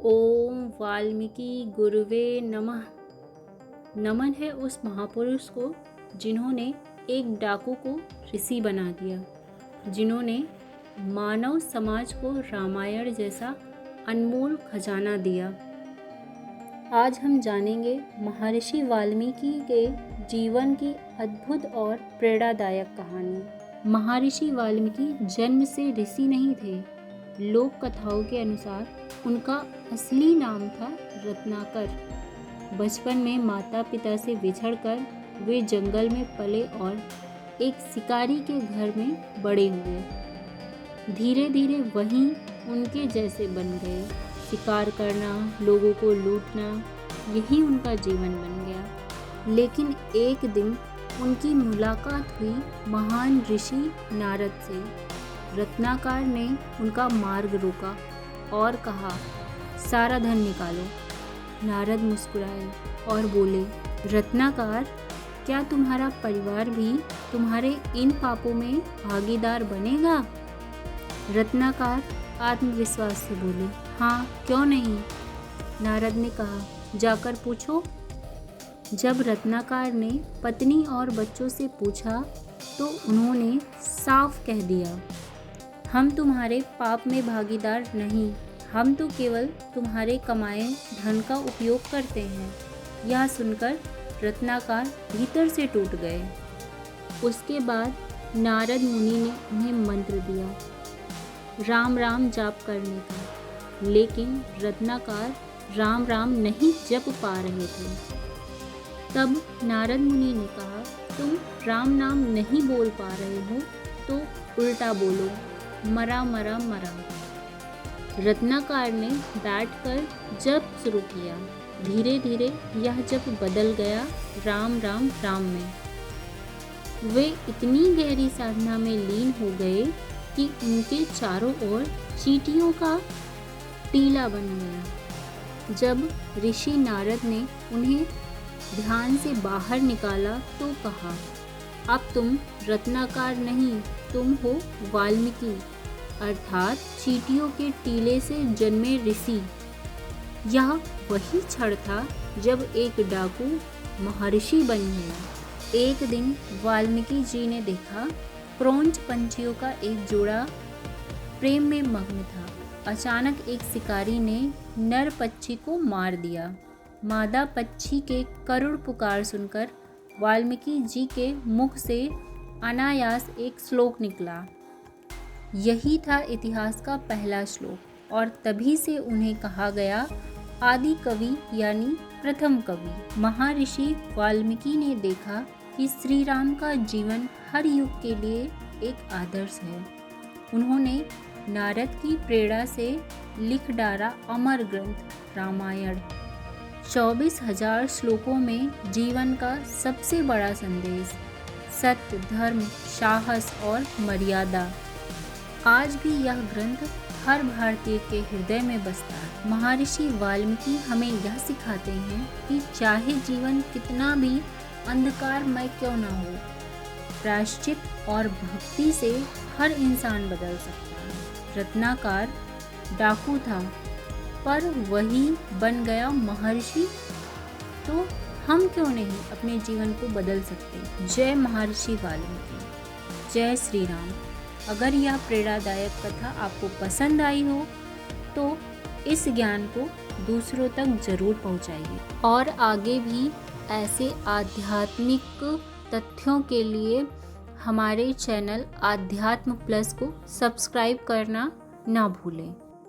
ओम वाल्मीकि गुरुवे नमः। नमन है उस महापुरुष को जिन्होंने एक डाकू को ऋषि बना दिया, जिन्होंने मानव समाज को रामायण जैसा अनमोल खजाना दिया। आज हम जानेंगे महर्षि वाल्मीकि के जीवन की अद्भुत और प्रेरणादायक कहानी। महर्षि वाल्मीकि जन्म से ऋषि नहीं थे। लोक कथाओं के अनुसार उनका असली नाम था रत्नाकर। बचपन में माता पिता से बिछड़कर वे जंगल में पले और एक शिकारी के घर में बड़े हुए। धीरे धीरे वहीं उनके जैसे बन गए। शिकार करना, लोगों को लूटना, यही उनका जीवन बन गया। लेकिन एक दिन उनकी मुलाकात हुई महान ऋषि नारद से। रत्नाकर ने उनका मार्ग रोका और कहा, सारा धन निकालो। नारद मुस्कुराए और बोले, रत्नाकर, क्या तुम्हारा परिवार भी तुम्हारे इन पापों में भागीदार बनेगा? रत्नाकर आत्मविश्वास से बोले, हाँ, क्यों नहीं? नारद ने कहा, जाकर पूछो। जब रत्नाकर ने पत्नी और बच्चों से पूछा तो उन्होंने साफ कह दिया, हम तुम्हारे पाप में भागीदार नहीं, हम तो केवल तुम्हारे कमाए धन का उपयोग करते हैं। यह सुनकर रत्नाकर भीतर से टूट गए। उसके बाद नारद मुनि ने उन्हें मंत्र दिया, राम राम जाप करने का। लेकिन रत्नाकर राम राम नहीं जप पा रहे थे। तब नारद मुनि ने कहा, तुम राम नाम नहीं बोल पा रहे हो तो उल्टा बोलो, मरा मरा मरा। रत्नाकर ने बैठकर जप शुरू किया। धीरे धीरे यह जप बदल गया राम राम राम में। वे इतनी गहरी साधना में लीन हो गए कि उनके चारों ओर चींटियों का टीला बन गया। जब ऋषि नारद ने उन्हें ध्यान से बाहर निकाला तो कहा, अब तुम रत्नाकर नहीं, तुम हो वाल्मीकि, अर्थात चींटियों के टीले से जन्मे ऋषि। यह वही क्षण था जब एक डाकू महर्षि बन गया। एक दिन वाल्मीकि जी ने देखा, क्रौंच पंछियों का एक जोड़ा प्रेम में मग्न था। अचानक एक शिकारी ने नर पक्षी को मार दिया। मादा पक्षी के करुण पुकार सुनकर वाल्मीकि जी के मुख से अनायास एक श्लोक निकला। यही था इतिहास का पहला श्लोक और तभी से उन्हें कहा गया आदि कवि यानी प्रथम कवि। महर्षि वाल्मीकि ने देखा कि श्री राम का जीवन हर युग के लिए एक आदर्श है। उन्होंने नारद की प्रेरणा से लिख डाला अमर ग्रंथ रामायण। 24,000 श्लोकों में जीवन का सबसे बड़ा संदेश, सत्य, धर्म, साहस और मर्यादा। आज भी यह ग्रंथ हर भारतीय के हृदय में बसता है। महर्षि वाल्मीकि हमें यह सिखाते हैं कि चाहे जीवन कितना भी अंधकारमय क्यों न हो, प्रायश्चित और भक्ति से हर इंसान बदल सकता है। रत्नाकर डाकू था पर वही बन गया महर्षि, तो हम क्यों नहीं अपने जीवन को बदल सकते? जय महर्षि वाल्मीकि, जय श्री राम। अगर यह प्रेरणादायक कथा आपको पसंद आई हो तो इस ज्ञान को दूसरों तक जरूर पहुंचाइए और आगे भी ऐसे आध्यात्मिक तथ्यों के लिए हमारे चैनल आध्यात्म प्लस को सब्सक्राइब करना ना भूलें।